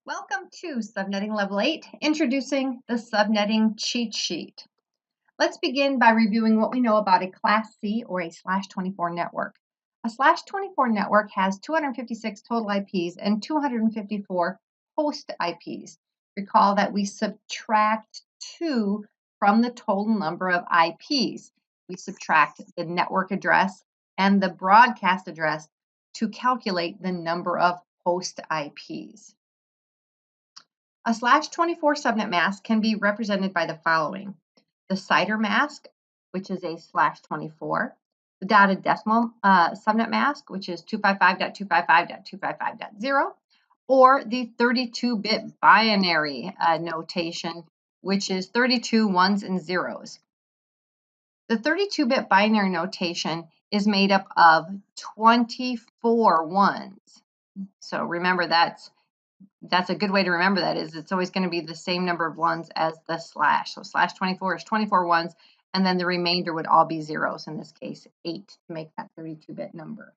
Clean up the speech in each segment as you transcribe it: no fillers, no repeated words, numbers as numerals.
Welcome to Subnetting Level 8, introducing the subnetting cheat sheet. Let's begin by reviewing what we know about a Class C or a /24 network. A /24 network has 256 total IPs and 254 host IPs. Recall that we subtract 2 from the total number of IPs. We subtract the network address and the broadcast address to calculate the number of host IPs. A /24 subnet mask can be represented by the following: the CIDR mask, which is a /24, the dotted decimal subnet mask, which is 255.255.255.0, or the 32-bit binary notation, which is 32 ones and zeros. The 32-bit binary notation is made up of 24 ones. So remember that's a good way to remember that is it's always going to be the same number of ones as the slash. So /24 is 24 ones, and then the remainder would all be zeros, in this case 8 to make that 32-bit number.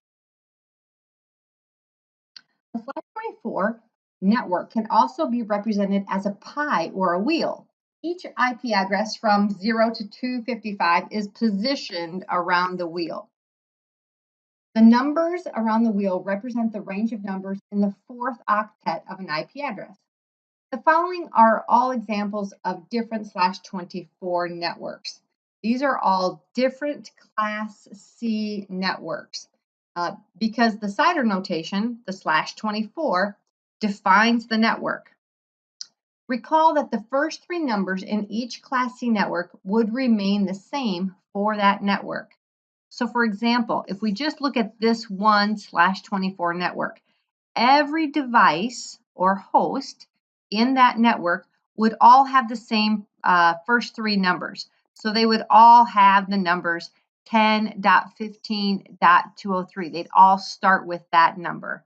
The /24 network can also be represented as a pie or a wheel. Each IP address from 0 to 255 is positioned around the wheel. The numbers around the wheel represent the range of numbers in the 4th octet of an IP address. The following are all examples of different /24 networks. These are all different Class C networks because the CIDR notation, the /24, defines the network. Recall that the first 3 numbers in each Class C network would remain the same for that network. So for example, if we just look at this one /24 network, every device or host in that network would all have the same first 3 numbers. So they would all have the numbers 10.15.203. They'd all start with that number.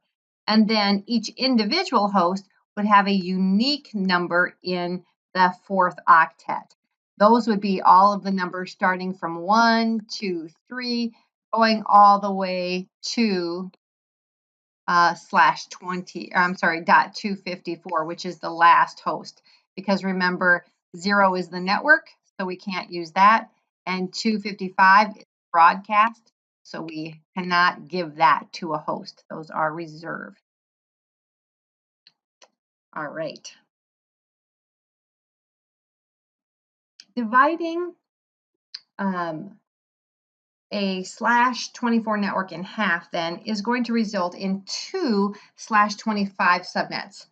And then each individual host would have a unique number in the 4th octet. Those would be all of the numbers starting from 1, 2, 3, going all the way to .254, which is the last host. Because remember, 0 is the network, so we can't use that. And 255 is broadcast, so we cannot give that to a host. Those are reserved. All right. Dividing a /24 network in half then is going to result in 2 /25 subnets.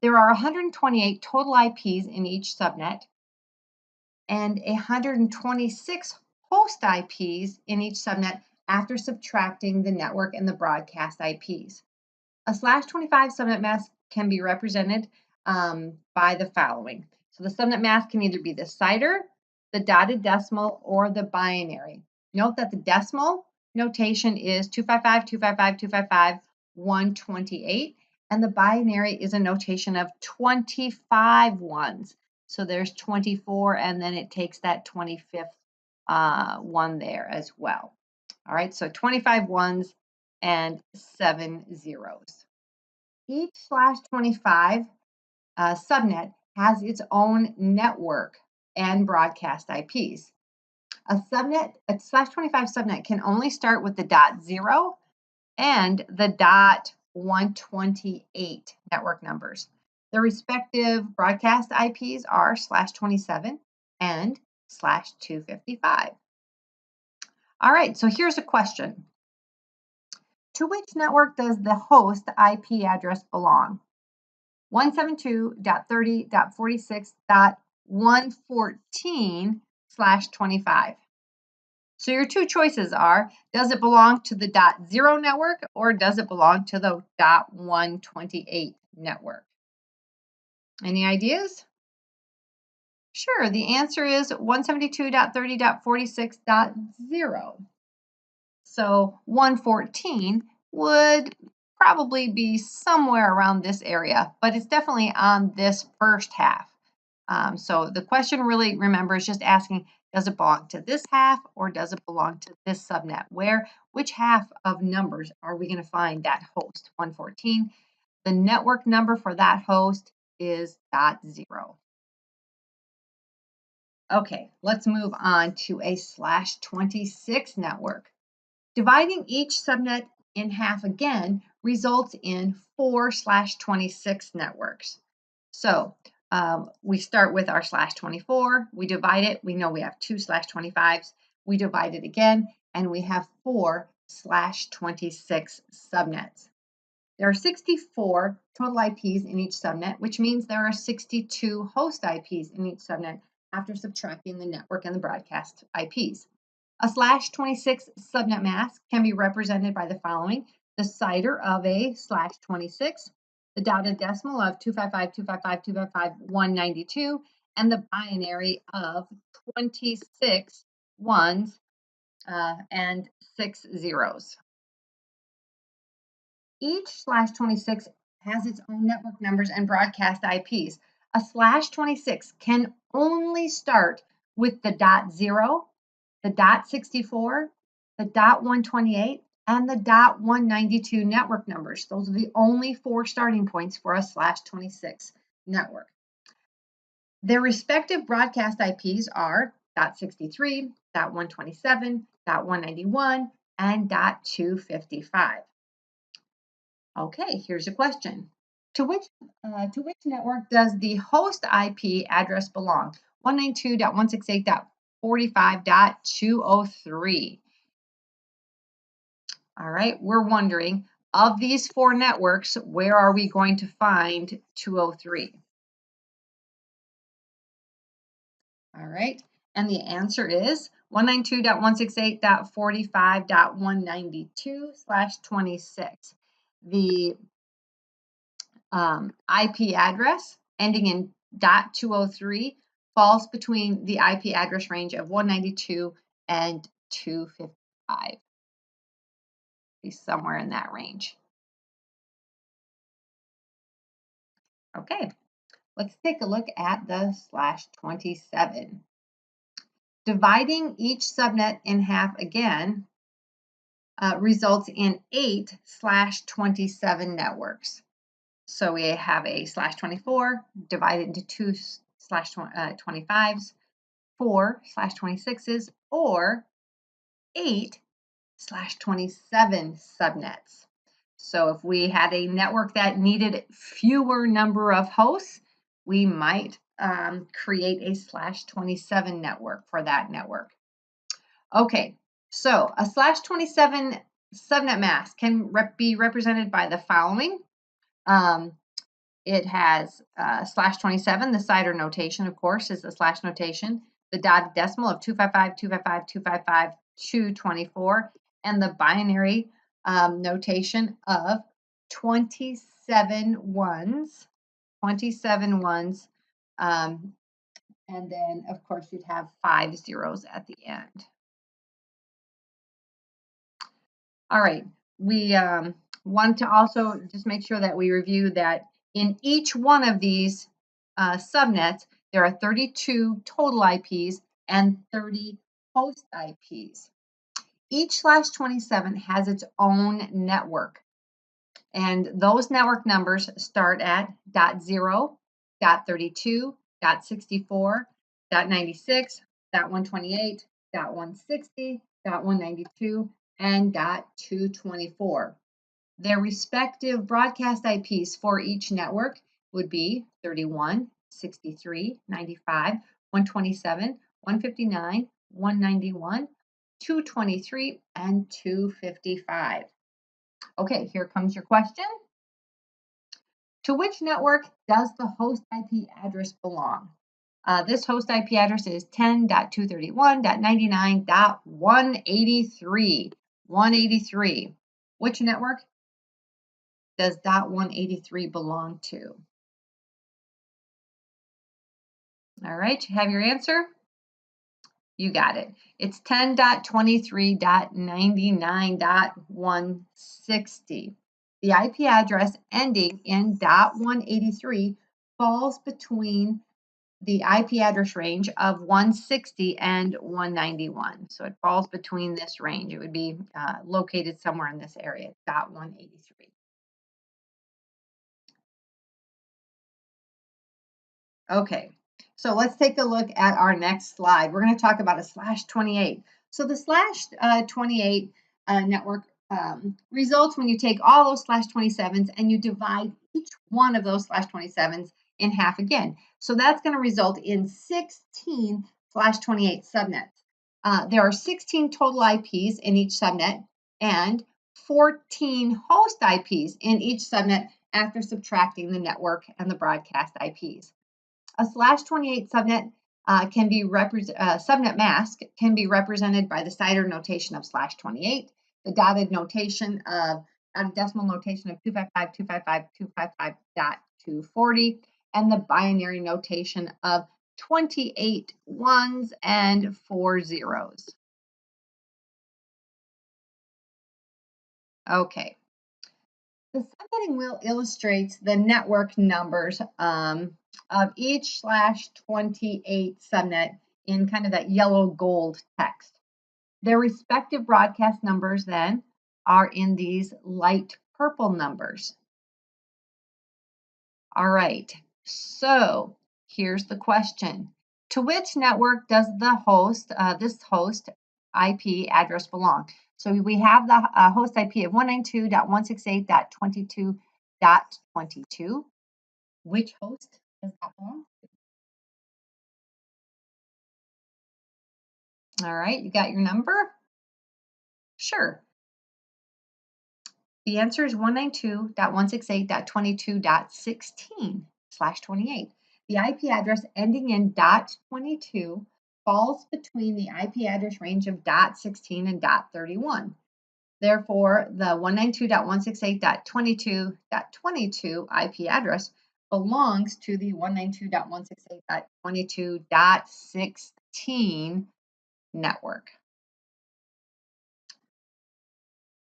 There are 128 total IPs in each subnet and 126 host IPs in each subnet after subtracting the network and the broadcast IPs. A /25 subnet mask can be represented by the following. So the subnet mask can either be the CIDR, the dotted decimal, or the binary. Note that the decimal notation is 255.255.255.128, and the binary is a notation of 25 ones. So there's 24, and then it takes that 25th one there as well. All right, so 25 ones and 7 zeros. Each /25 subnet has its own network and broadcast IPs. A /25 subnet can only start with the .0 and the .128 network numbers. The respective broadcast IPs are /27 and /255. All right, so here's a question. To which network does the host IP address belong? 172.30.46.114/25. So your 2 choices are, does it belong to the .0 network or does it belong to the .128 network? Any ideas? Sure, the answer is 172.30.46.0. So 114 would probably be somewhere around this area, but it's definitely on this first half. So the question really, remember, is just asking, does it belong to this half or does it belong to this subnet? Which half of numbers are we going to find that host, 114? the network number for that host is .0. Okay, let's move on to a /26 network. Dividing each subnet in half again results in 4/26 networks. So we start with our /24, we divide it, we know we have 2/25s, we divide it again, and we have 4/26 subnets. There are 64 total IPs in each subnet, which means there are 62 host IPs in each subnet after subtracting the network and the broadcast IPs. A /26 subnet mask can be represented by the following: the CIDR of a /26, the dotted decimal of 255.255.255.192, and the binary of 26 ones and 6 zeros. Each /26 has its own network numbers and broadcast IPs. A /26 can only start with the .0, the .64, the .128, and the .192 network numbers. Those are the only 4 starting points for a /26 network. Their respective broadcast IPs are .63, .127, .191, and .255. Okay, here's a question. To which network does the host IP address belong? 192.168.45.203. All right, we're wondering, of these 4 networks, where are we going to find 203? All right, and the answer is 192.168.45.192/26. The IP address ending in .203 falls between the IP address range of 192 and 255. Be somewhere in that range. Okay, let's take a look at the /27. Dividing each subnet in half again results in 8/27 networks. So we have a /24 divided into 2/25s, 4/26s, or 8/27 subnets. So if we had a network that needed fewer number of hosts, we might create a /27 network for that network. Okay, so a /27 subnet mask can be represented by the following. It has /27, the CIDR notation, of course, is the slash notation, the dotted decimal of 255.255.255.224, and the binary notation of 27 ones, and then, of course, you'd have 5 zeros at the end. All right, we want to also just make sure that we review that in each one of these subnets, there are 32 total IPs and 30 host IPs. Each /27 has its own network, and those network numbers start at .0, .32, .64, .96, .128, .160, .192, and .224. Their respective broadcast IPs for each network would be 31, 63, 95, 127, 159, 191, 223, and 255. Okay, here comes your question. To which network does the host IP address belong? This host IP address is 10.231.99.183. 183. Which network does .183 belong to? All right, you have your answer? You got it. It's 10.23.99.160. The IP address ending in .183 falls between the IP address range of 160 and 191. So it falls between this range. It would be located somewhere in this area, .183. Okay, so let's take a look at our next slide. We're going to talk about a /28. So the /28 network results when you take all those /27s and you divide each one of those /27s in half again. So that's going to result in 16 /28 subnets. There are 16 total IPs in each subnet and 14 host IPs in each subnet after subtracting the network and the broadcast IPs. A /28 subnet subnet mask can be represented by the CIDR notation of /28, the dotted decimal notation of 255.255.255.240, and the binary notation of 28 ones and 4 zeros. Okay. The subnetting wheel illustrates the network numbers of each /28 subnet in kind of that yellow gold text. Their respective broadcast numbers then are in these light purple numbers. All right, so here's the question. To which network does the host, this host IP address belong? So we have the host IP of 192.168.22.22. Which host does that belong to? All right, you got your number? Sure. The answer is 192.168.22.16/28. The IP address ending in .22 falls between the IP address range of .16 and .31. Therefore, the 192.168.22.22 IP address belongs to the 192.168.22.16 network.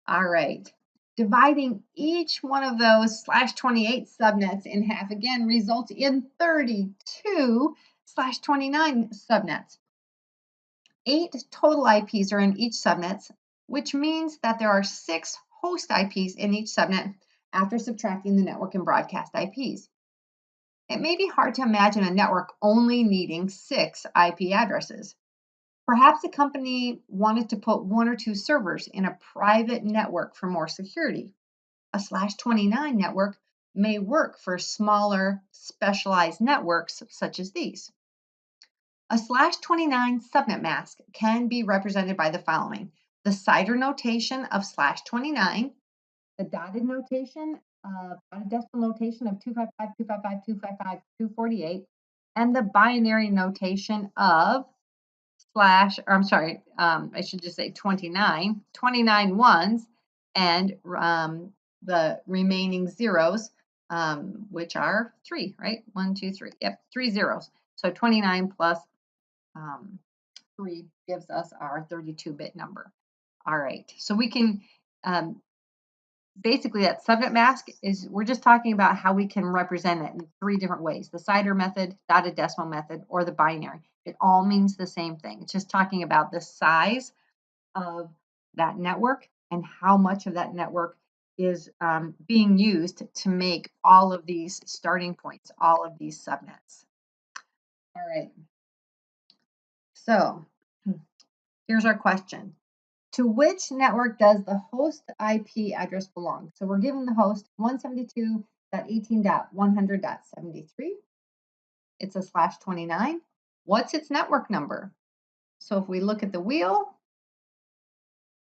All right. Dividing each one of those /28 subnets in half again results in 32 /29 subnets. 8 total IPs are in each subnet, which means that there are 6 host IPs in each subnet after subtracting the network and broadcast IPs. It may be hard to imagine a network only needing 6 IP addresses. Perhaps a company wanted to put 1 or 2 servers in a private network for more security. A /29 network may work for smaller, specialized networks such as these. A /29 subnet mask can be represented by the following: the CIDR notation of /29, the dotted decimal notation of 255.255.255.248, and the binary notation of I should just say 29 ones, and the remaining zeros, which are 3, right? 1, 2, 3. Yep, 3 zeros. So 29 plus 3 gives us our 32-bit number. All right, so we can basically that subnet mask is, we're just talking about how we can represent it in 3 different ways: the CIDR method, dotted decimal method, or the binary. It all means the same thing. It's just talking about the size of that network and how much of that network is being used to make all of these starting points, all of these subnets. All right, so here's our question. To which network does the host IP address belong? So we're given the host 172.18.100.73. It's a /29. What's its network number? So if we look at the wheel,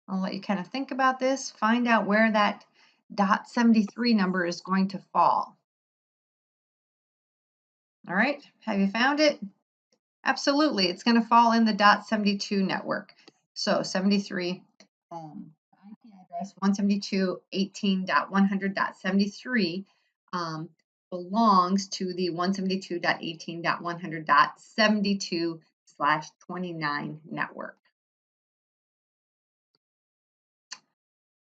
I'll let you kind of think about this, find out where that .73 number is going to fall. All right, have you found it? Absolutely, it's going to fall in the .72 network. So 73, IP address 172.18.100.73 belongs to the 172.18.100.72/29 network.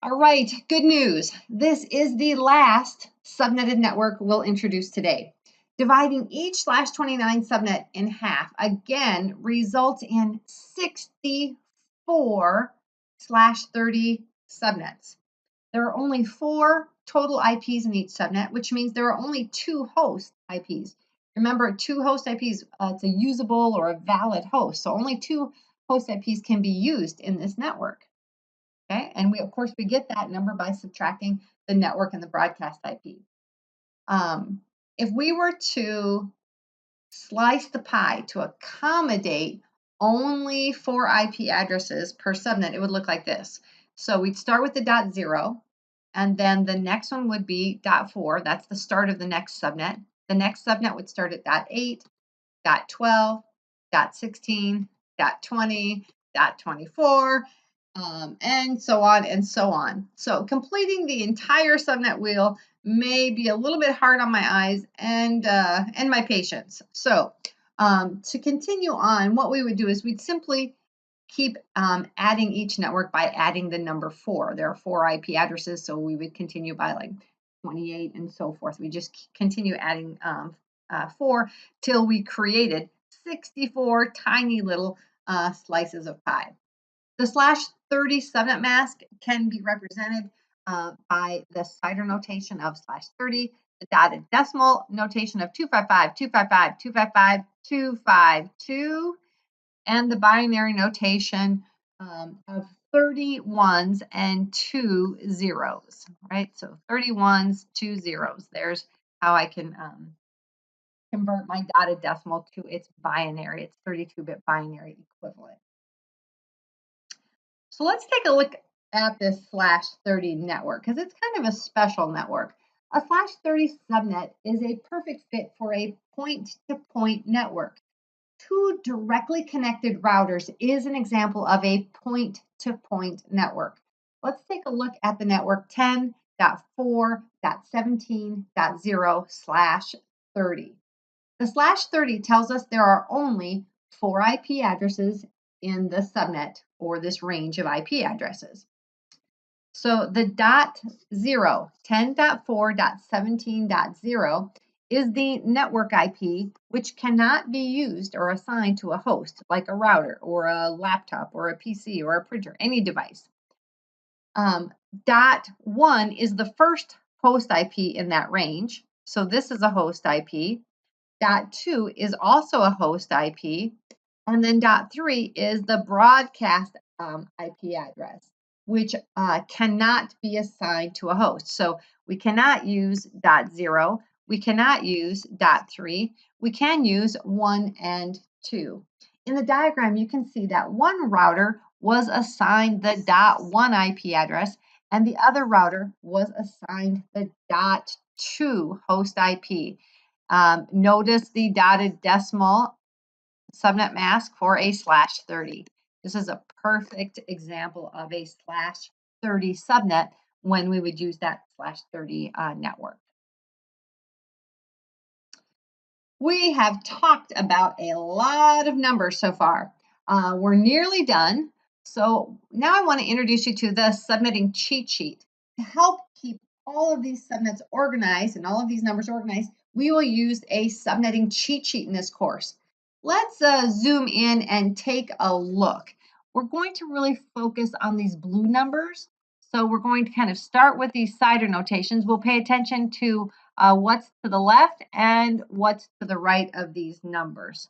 All right, good news. This is the last subnetted network we'll introduce today. Dividing each /29 subnet in half again results in 64 /30 subnets. There are only 4 total IPs in each subnet, which means there are only 2 host IPs. Remember, two host IPs, it's a usable or a valid host. So only two host IPs can be used in this network. Okay, and we, of course, we get that number by subtracting the network and the broadcast IP. If we were to slice the pie to accommodate only 4 IP addresses per subnet, it would look like this. So we'd start with the .0, and then the next one would be .4. That's the start of the next subnet. The next subnet would start at .8, .12, .16, .20, .24, and so on and so on. So completing the entire subnet wheel may be a little bit hard on my eyes and my patience. So to continue on, what we would do is we'd simply keep adding each network by adding the number 4. There are 4 IP addresses, so we would continue by like 28 and so forth. We just continue adding 4 till we created 64 tiny little slices of pie. The /30 subnet mask can be represented by the CIDR notation of /30, the dotted decimal notation of 255, 255, 255, 252, and the binary notation of 30 ones and 2 zeros, right? So 30 ones, 2 zeros. There's how I can convert my dotted decimal to its binary, its 32-bit binary equivalent. So let's take a look at this /30 network because it's kind of a special network. A /30 subnet is a perfect fit for a point-to-point network. Two directly connected routers is an example of a point-to-point network. Let's take a look at the network 10.4.17.0/30. The /30 tells us there are only 4 IP addresses in the subnet or this range of IP addresses. So the .0, 10.4.17.0 is the network IP, which cannot be used or assigned to a host like a router or a laptop or a PC or a printer, any device. .1 is the first host IP in that range. So this is a host IP. .2 is also a host IP. And then .3 is the broadcast IP address, which cannot be assigned to a host. So we cannot use .0, we cannot use .3, we can use 1 and 2. In the diagram, you can see that one router was assigned the .1 IP address, and the other router was assigned the .2 host IP. Notice the dotted decimal subnet mask for a /30. This is a perfect example of a /30 subnet when we would use that /30 network. We have talked about a lot of numbers so far. We're nearly done. So now I want to introduce you to the subnetting cheat sheet. To help keep all of these subnets organized and all of these numbers organized, we will use a subnetting cheat sheet in this course. Let's zoom in and take a look. We're going to really focus on these blue numbers. So we're going to kind of start with these CIDR notations. We'll pay attention to what's to the left and what's to the right of these numbers.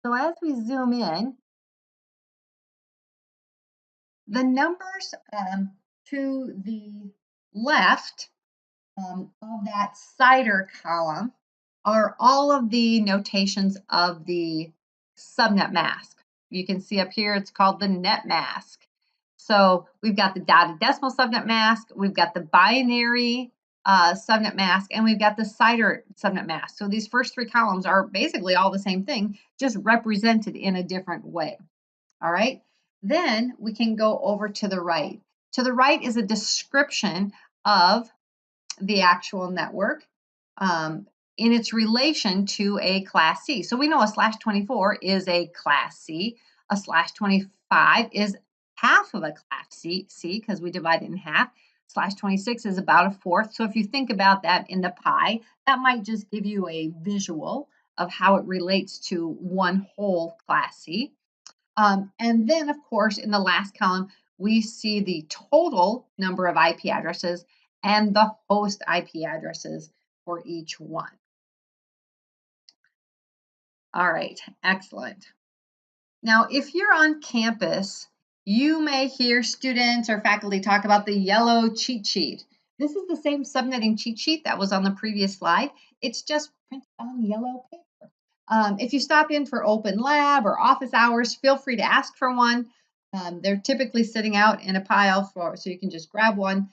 So as we zoom in, the numbers to the left of that CIDR column are all of the notations of the subnet mask. You can see up here it's called the net mask. So we've got the dotted decimal subnet mask, we've got the binary subnet mask, and we've got the CIDR subnet mask. So these first 3 columns are basically all the same thing, just represented in a different way. All right. Then we can go over to the right. To the right is a description of the actual network in its relation to a class C. So we know a /24 is a class C. A /25 is half of a class C because we divide it in half. /26 is about a fourth. So if you think about that in the pie, that might just give you a visual of how it relates to one whole class C. And then, of course, in the last column, we see the total number of IP addresses and the host IP addresses for each one. All right, excellent. Now, if you're on campus, you may hear students or faculty talk about the yellow cheat sheet. This is the same subnetting cheat sheet that was on the previous slide. It's just printed on yellow paper. If you stop in for open lab or office hours, feel free to ask for one. They're typically sitting out in a pile so you can just grab one.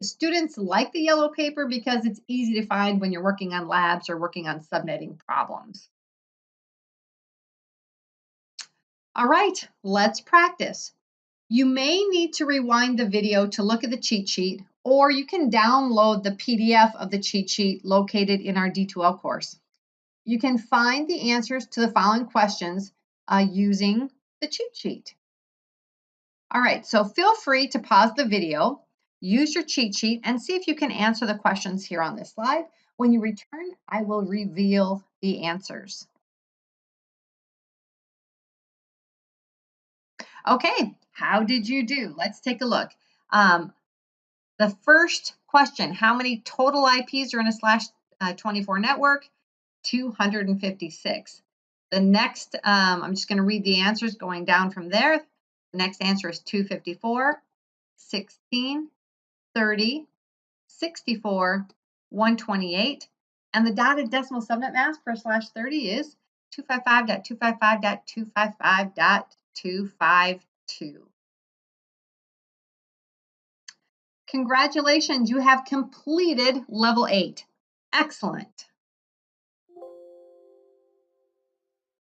Students like the yellow paper because it's easy to find when you're working on labs or working on subnetting problems. All right, let's practice. You may need to rewind the video to look at the cheat sheet, or you can download the PDF of the cheat sheet located in our D2L course. You can find the answers to the following questions using the cheat sheet. All right, so feel free to pause the video, use your cheat sheet, and see if you can answer the questions here on this slide. When you return, I will reveal the answers. Okay, how did you do? Let's take a look. Um, The first question, how many total IPs are in a slash 24 network? 256. The next, I'm just going to read the answers going down from there. The next answer is 254, 16, 30, 64, 128. And the dotted decimal subnet mask for slash 30 is 255.255.255.252. Congratulations, you have completed level 8. Excellent.